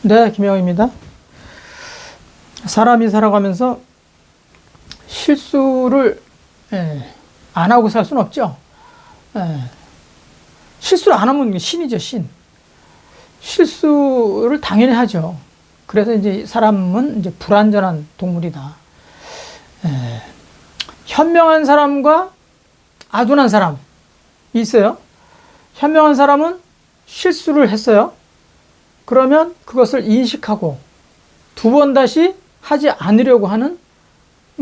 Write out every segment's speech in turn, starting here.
네, 김영입니다. 사람이 살아가면서 실수를 안 하고 살 수는 없죠. 실수를 안 하면 신이죠, 신. 실수를 당연히 하죠. 그래서 이제 사람은 이제 불완전한 동물이다. 현명한 사람과 아둔한 사람 있어요. 현명한 사람은 실수를 했어요. 그러면 그것을 인식하고 두 번 다시 하지 않으려고 하는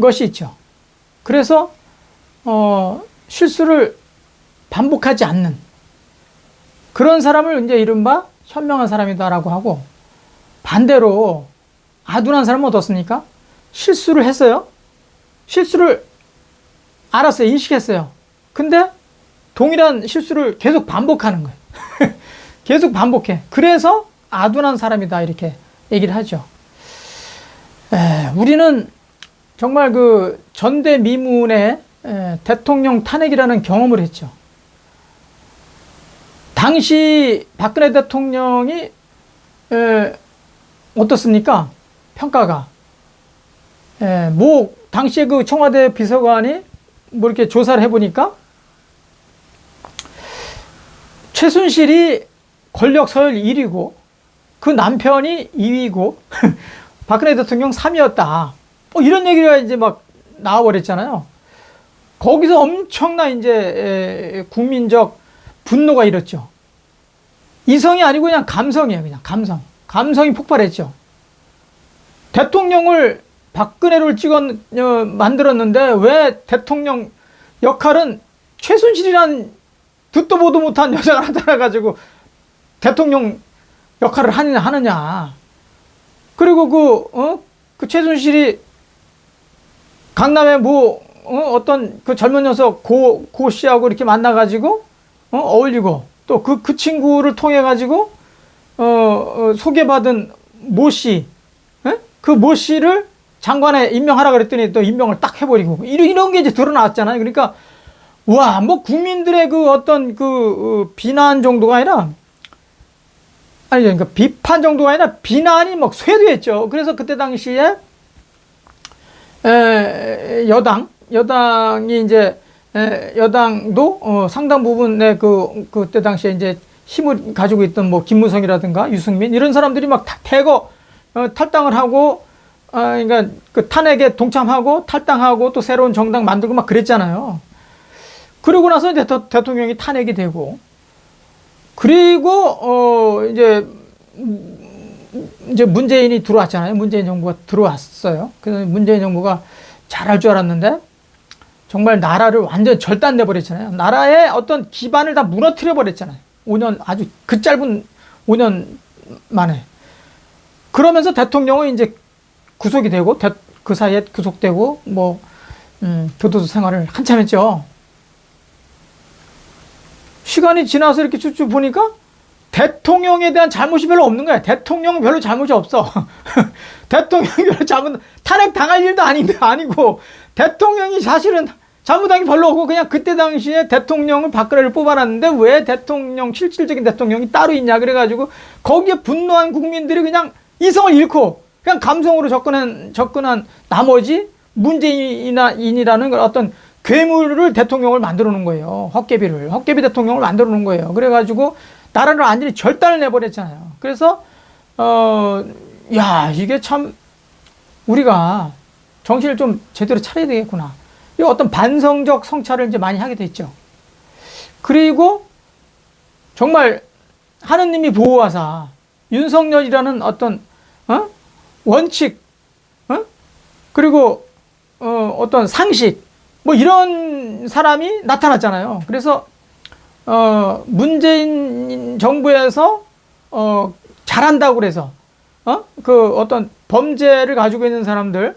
것이 있죠. 그래서 실수를 반복하지 않는 그런 사람을 이제 이른바 현명한 사람이다라고 하고, 반대로 아둔한 사람은 어떻습니까? 실수를 했어요. 실수를 알았어요. 인식했어요. 근데 동일한 실수를 계속 반복하는 거예요. 계속 반복해. 그래서 아둔한 사람이다 이렇게 얘기를 하죠. 우리는 정말 그 전대미문의 대통령 탄핵이라는 경험을 했죠. 당시 박근혜 대통령이 어떻습니까? 평가가. 뭐 당시에 그 청와대 비서관이 뭐 이렇게 조사를 해보니까 최순실이 권력 서열 1위고 그 남편이 2위고 박근혜 대통령 3위였다. 이런 얘기가 이제 막 나와버렸잖아요. 거기서 엄청난 이제 국민적 분노가 일었죠. 이성이 아니고 그냥 감성이에요. 그냥 감성. 감성이 폭발했죠. 대통령을 박근혜를 만들었는데 왜 대통령 역할은 최순실이란 듣도 보도 못한 여자가 나타나가지고 대통령 역할을 하느냐. 그리고 그 최순실이 강남에 어떤 그 젊은 녀석 고 씨하고 이렇게 만나가지고 어울리고 또 그 친구를 통해가지고 소개받은 모 씨, 그 모 씨를 장관에 임명하라 그랬더니 또 임명을 딱 해버리고 이런 게 이제 드러났잖아요. 그러니까 와, 뭐 국민들의 그 어떤 비난 정도가 아니라, 아니 그러니까 비판 정도가 아니라 비난이 막 쇄도했죠. 그래서 그때 당시에 여당이 이제 여당도 상당 부분의 그때 당시에 이제 힘을 가지고 있던 뭐 김무성이라든가 유승민 이런 사람들이 막 대거 탈당을 하고, 그러니까 그 탄핵에 동참하고 탈당하고 또 새로운 정당 만들고 막 그랬잖아요. 그러고 나서 이제 대통령이 탄핵이 되고, 그리고 이제 문재인이 들어왔잖아요. 문재인 정부가 들어왔어요. 그래서 문재인 정부가 잘할 줄 알았는데 정말 나라를 완전 절단내 버렸잖아요. 나라의 어떤 기반을 다 무너뜨려 버렸잖아요. 5년, 아주 그 짧은 5년 만에. 그러면서 대통령은 이제 구속이 되고 그 사이에 구속되고 뭐 교도소 생활을 한참 했죠. 시간이 지나서 이렇게 쭉쭉 보니까 대통령에 대한 잘못이 별로 없는 거야. 대통령은 별로 잘못이 없어. 대통령이 별로 탄핵 당할 일도 아니고, 대통령이 사실은 잘못한 게 별로 없고, 그냥 그때 당시에 대통령을 박근혜를 뽑아놨는데 왜 실질적인 대통령이 따로 있냐. 그래가지고 거기에 분노한 국민들이 그냥 이성을 잃고 그냥 감성으로 접근한 나머지 문재인이라는 어떤 괴물을 대통령을 만들어 놓은 거예요. 헛개비 대통령을 만들어 놓은 거예요. 그래가지고 나라를 완전히 절단을 내버렸잖아요. 그래서 이게 참 우리가 정신을 좀 제대로 차려야 되겠구나. 이 어떤 반성적 성찰을 이제 많이 하게 됐죠. 그리고 정말 하느님이 보호하사 윤석열이라는 어떤 원칙, 그리고 어떤 상식, 뭐 이런 사람이 나타났잖아요. 그래서 문재인 정부에서 잘한다고 그래서 그 어떤 범죄를 가지고 있는 사람들을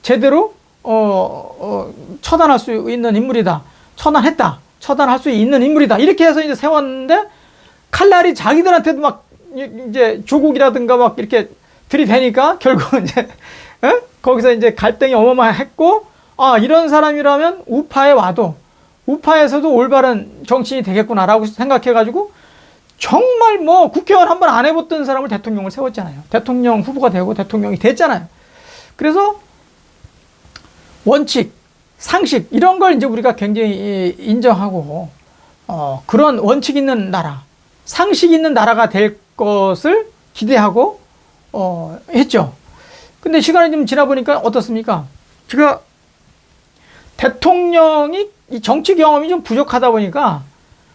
제대로 처단할 수 있는 인물이다. 처단할 수 있는 인물이다. 이렇게 해서 이제 세웠는데 칼날이 자기들한테도 막 이제 조국이라든가 막 이렇게 들이대니까 결국은 이제 거기서 이제 갈등이 어마어마했고, 이런 사람이라면 우파에 와도 우파에서도 올바른 정치인이 되겠구나라고 생각해가지고 정말 뭐 국회의원 한 번 안 해봤던 사람을 대통령을 세웠잖아요. 대통령 후보가 되고 대통령이 됐잖아요. 그래서 원칙, 상식 이런 걸 이제 우리가 굉장히 인정하고 그런 원칙 있는 나라, 상식 있는 나라가 될 것을 기대하고 했죠. 근데 시간이 좀 지나 보니까 어떻습니까? 제가 대통령이 이 정치 경험이 좀 부족하다 보니까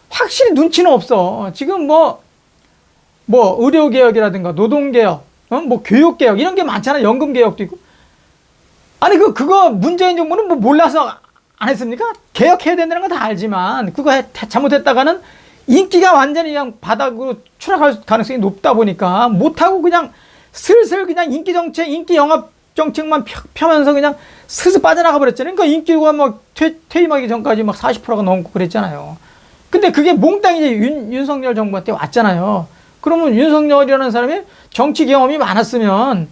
확실히 눈치는 없어. 지금 뭐 의료개혁이라든가 노동개혁, 뭐 교육개혁 이런 게 많잖아. 연금개혁도 있고. 아니, 그거 문재인 정부는 뭐 몰라서 안 했습니까? 개혁해야 된다는 건 다 알지만, 그거 잘못했다가는 인기가 완전히 그냥 바닥으로 추락할 가능성이 높다 보니까 못하고 그냥 슬슬 그냥 인기 정책, 인기 영합 정책만 펴면서 그냥 슬슬 빠져나가 버렸잖아요. 그러니까 인기가 막 퇴임하기 전까지 막 40%가 넘고 그랬잖아요. 근데 그게 몽땅 이제 윤석열 정부한테 왔잖아요. 그러면 윤석열이라는 사람이 정치 경험이 많았으면,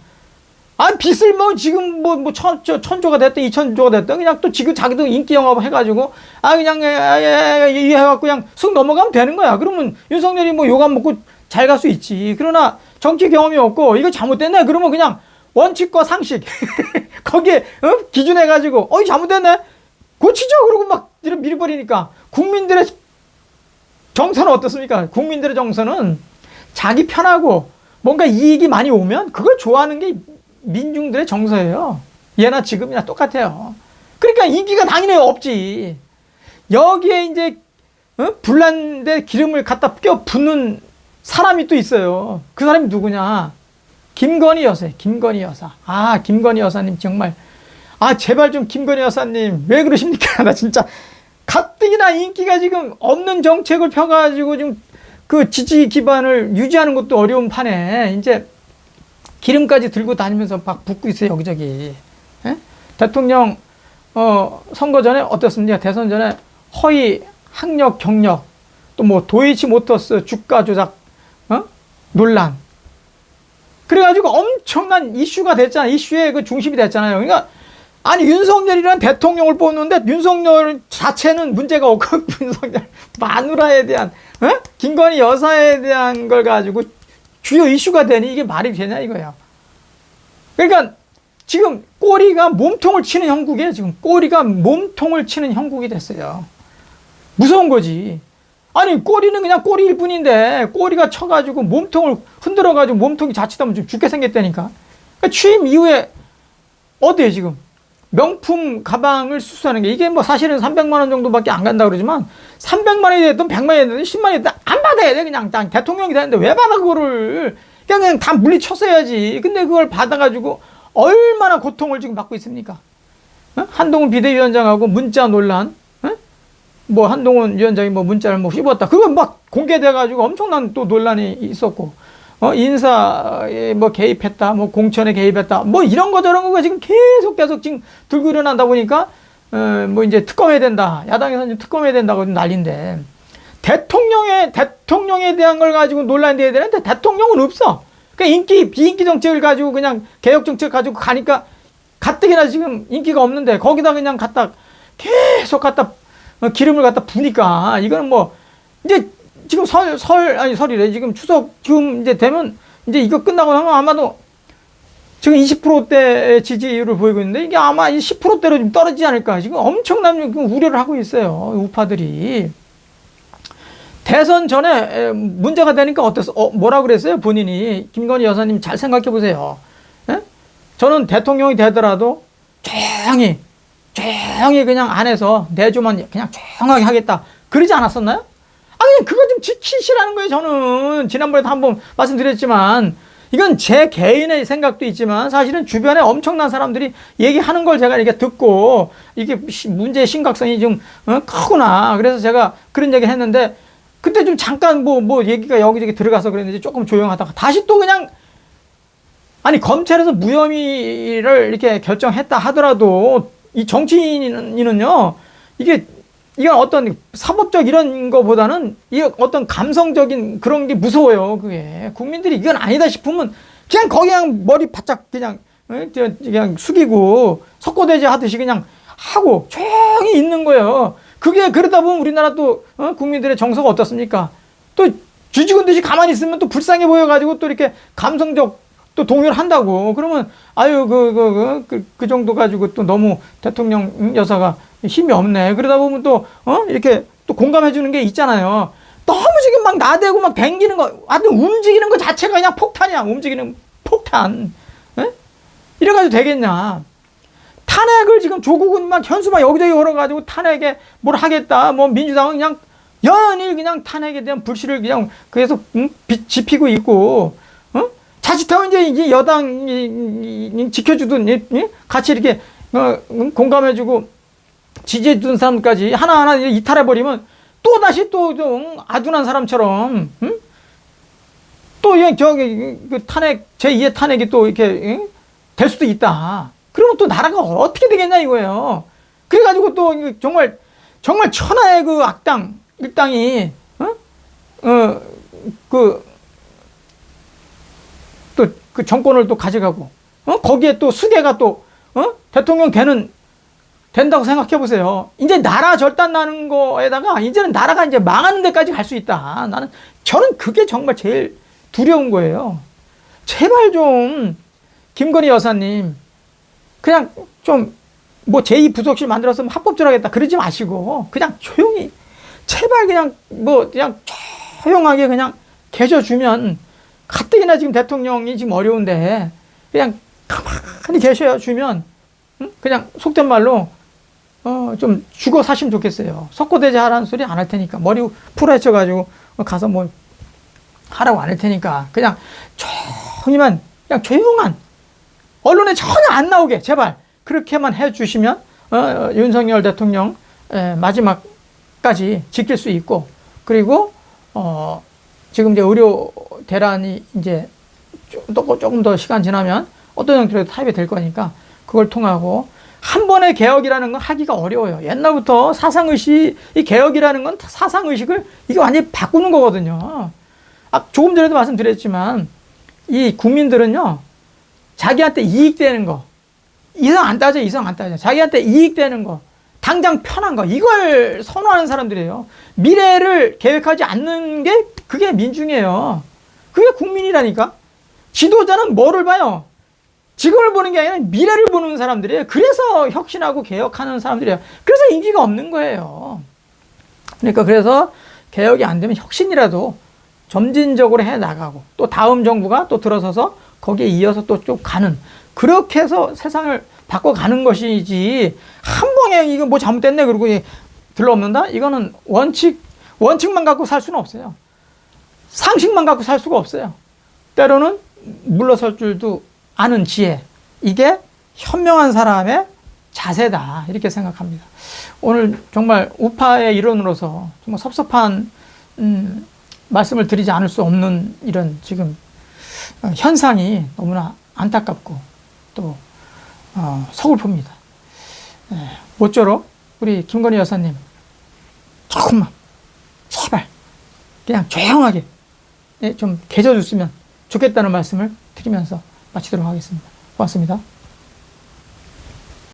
빚을 뭐 지금 천조가 됐든 2천조가 됐든 그냥 또 지금 자기도 인기 영업 해가지고, 그냥, 해갖고 그냥 쑥 넘어가면 되는 거야. 그러면 윤석열이 뭐 욕 안 먹고 잘 갈 수 있지. 그러나 정치 경험이 없고, 이거 잘못됐네? 그러면 그냥 원칙과 상식, 거기에, 기준해가지고, 이거 잘못됐네? 고치죠? 그러고 막 이런 밀어버리니까. 국민들의 정서는 어떻습니까? 국민들의 정서는 자기 편하고 뭔가 이익이 많이 오면 그걸 좋아하는 게 민중들의 정서예요. 예나 지금이나 똑같아요. 그러니까 인기가 당연히 없지. 여기에 이제 불난데 기름을 갖다 껴 붓는 사람이 또 있어요. 그 사람이 누구냐? 김건희 여사예요. 김건희 여사. 김건희 여사님 정말, 제발 좀 김건희 여사님 왜 그러십니까? 나 진짜 가뜩이나 인기가 지금 없는 정책을 펴가지고 지금 그 지지 기반을 유지하는 것도 어려운 판에 이제 기름까지 들고 다니면서 막 붓고 있어요, 여기저기. 예? 대통령 선거 전에 어떻습니까? 대선 전에 허위 학력 경력, 또 뭐 도이치모터스 주가 조작 논란, 그래가지고 엄청난 이슈가 됐잖아요. 이슈의 그 중심이 됐잖아요. 그러니까 윤석열이라는 대통령을 뽑는데 윤석열 자체는 문제가 없고 윤석열 마누라에 대한, 김건희 여사에 대한 걸 가지고 주요 이슈가 되니 이게 말이 되냐 이거야. 그러니까 지금 꼬리가 몸통을 치는 형국이에요. 지금 꼬리가 몸통을 치는 형국이 됐어요. 무서운 거지. 꼬리는 그냥 꼬리일 뿐인데 꼬리가 쳐가지고 몸통을 흔들어가지고 몸통이 자칫하면 좀 죽게 생겼다니까. 그러니까 취임 이후에 어때요 지금? 명품 가방을 수수하는 게, 이게 뭐 사실은 300만 원 정도밖에 안 간다 그러지만 300만 원이 됐든 100만 원이 됐든 10만 원이 됐든 안 받아야 돼. 그냥 대통령이 되는데 왜 받아 그거를. 그냥 다 물리쳤어야지. 근데 그걸 받아가지고 얼마나 고통을 지금 받고 있습니까? 한동훈 비대위원장하고 문자 논란, 뭐 한동훈 위원장이 뭐 문자를 뭐 씹었다, 그거 막 공개돼가지고 엄청난 또 논란이 있었고, 인사에 뭐 개입했다, 뭐 공천에 개입했다, 뭐 이런 거 저런 거가 지금 계속 지금 들고 일어나다 보니까, 뭐 이제 특검해야 된다, 야당에서 이제 특검해야 된다고 난리인데, 대통령에 대한 걸 가지고 논란이 돼야 되는데 대통령은 없어. 그러니까 비인기 정책을 가지고 그냥 개혁 정책 가지고 가니까 가뜩이나 지금 인기가 없는데 거기다 그냥 계속 기름을 갖다 부니까, 이거는 뭐 이제 지금 설이래. 지금 추석 지금 이제 되면 이제 이거 끝나고 나면 아마도 지금 20%대 지지율을 보이고 있는데 이게 아마 10%대로 좀 떨어지지 않을까. 지금 엄청난 우려를 하고 있어요, 우파들이. 대선 전에 문제가 되니까 뭐라 그랬어요? 본인이. 김건희 여사님 잘 생각해 보세요. 예? 저는 대통령이 되더라도 조용히 그냥 안에서 내조만 그냥 조용하게 하겠다, 그러지 않았었나요? 그냥 그거 좀 지키시라는 거예요. 저는 지난번에도 한번 말씀드렸지만, 이건 제 개인의 생각도 있지만 사실은 주변에 엄청난 사람들이 얘기하는 걸 제가 이렇게 듣고, 이게 문제의 심각성이 좀 크구나, 그래서 제가 그런 얘기를 했는데, 그때 좀 잠깐 뭐 얘기가 여기저기 들어가서 그랬는지 조금 조용하다가 다시 또 그냥, 검찰에서 무혐의를 이렇게 결정했다 하더라도 이 정치인은요, 이건 어떤 사법적 이런 거보다는 이 어떤 감성적인 그런 게 무서워요. 그게 국민들이 이건 아니다 싶으면 그냥 거기 그냥 머리 바짝 그냥 숙이고 석고대죄 하듯이 그냥 하고 조용히 있는 거예요. 그게 그러다 보면 우리나라 또 국민들의 정서가 어떻습니까? 또 쥐죽은 듯이 가만히 있으면 또 불쌍해 보여가지고 또 이렇게 감성적 또 동요를 한다고. 그러면 아유 그 정도 가지고 또 너무 대통령 여사가 힘이 없네. 그러다 보면 또 이렇게 또 공감해 주는 게 있잖아요. 너무 지금 막 나대고 막 댕기는 거, 아주 움직이는 거 자체가 그냥 폭탄이야. 움직이는 폭탄. 에? 이래가지고 되겠냐. 탄핵을 지금 조국은 막 현수막 여기저기 걸어가지고 탄핵에 뭘 하겠다. 뭐 민주당은 그냥 연일 그냥 탄핵에 대한 불씨를 그냥 그래서 지피고 있고, 자칫하면 이제 여당이 지켜주던 같이 이렇게 공감해주고 지지해주던 사람까지 하나하나 이탈해버리면 또 다시 또 아둔한 사람처럼 또 저기 그 탄핵 제2의 탄핵이 또 이렇게 될 수도 있다. 그러면 또 나라가 어떻게 되겠냐 이거예요. 그래가지고 또 정말 천하의 그 악당 일당이 그 정권을 또 가져가고 거기에 또 수괴가 또 대통령 된다고 생각해 보세요. 이제 나라 절단 나는 거에다가 이제는 나라가 이제 망하는 데까지 갈 수 있다. 저는 그게 정말 제일 두려운 거예요. 제발 좀 김건희 여사님 그냥 좀 뭐 제2부속실 만들어서 합법적으로 하겠다 그러지 마시고 그냥 조용히 제발 그냥 그냥 조용하게 그냥 계셔주면 가뜩이나 지금 대통령이 지금 어려운데 그냥 가만히 계셔주면 그냥 속된 말로 좀 죽어 사시면 좋겠어요. 석고대죄 하라는 소리 안 할 테니까 머리 풀어헤쳐가지고 가서 뭐 하라고 안 할 테니까 그냥 조용히만 그냥 조용한 언론에 전혀 안 나오게 제발 그렇게만 해주시면 윤석열 대통령 마지막까지 지킬 수 있고 그리고 지금 이제 의료 대란이 이제 조금 더 시간 지나면 어떤 형태로 타협이 될 거니까 그걸 통하고 한 번의 개혁이라는 건 하기가 어려워요. 옛날부터 사상의식, 이 개혁이라는 건 사상의식을 이게 완전히 바꾸는 거거든요. 조금 전에도 말씀드렸지만 이 국민들은요 자기한테 이익되는 거 이상 안 따져. 자기한테 이익되는 거 당장 편한 거 이걸 선호하는 사람들이에요. 미래를 계획하지 않는 게 그게 민중이에요. 그게 국민이라니까. 지도자는 뭐를 봐요? 지금을 보는 게 아니라 미래를 보는 사람들이에요. 그래서 혁신하고 개혁하는 사람들이에요. 그래서 인기가 없는 거예요. 그래서 개혁이 안 되면 혁신이라도 점진적으로 해 나가고 또 다음 정부가 또 들어서서 거기에 이어서 또 좀 가는 그렇게 해서 세상을 바꿔가는 것이지 한 번에 이거 뭐 잘못됐네 그러고 들러엎는다? 이거는 원칙만 갖고 살 수는 없어요. 상식만 갖고 살 수가 없어요. 때로는 물러설 줄도 아는 지혜 이게 현명한 사람의 자세다 이렇게 생각합니다. 오늘 정말 우파의 일원으로서 정말 섭섭한 말씀을 드리지 않을 수 없는 이런 지금 현상이 너무나 안타깝고 또 서글픕니다. 모쪼록 우리 김건희 여사님 조금만 제발 그냥 조용하게 좀 계셔줬으면 좋겠다는 말씀을 드리면서 마치도록 하겠습니다. 고맙습니다.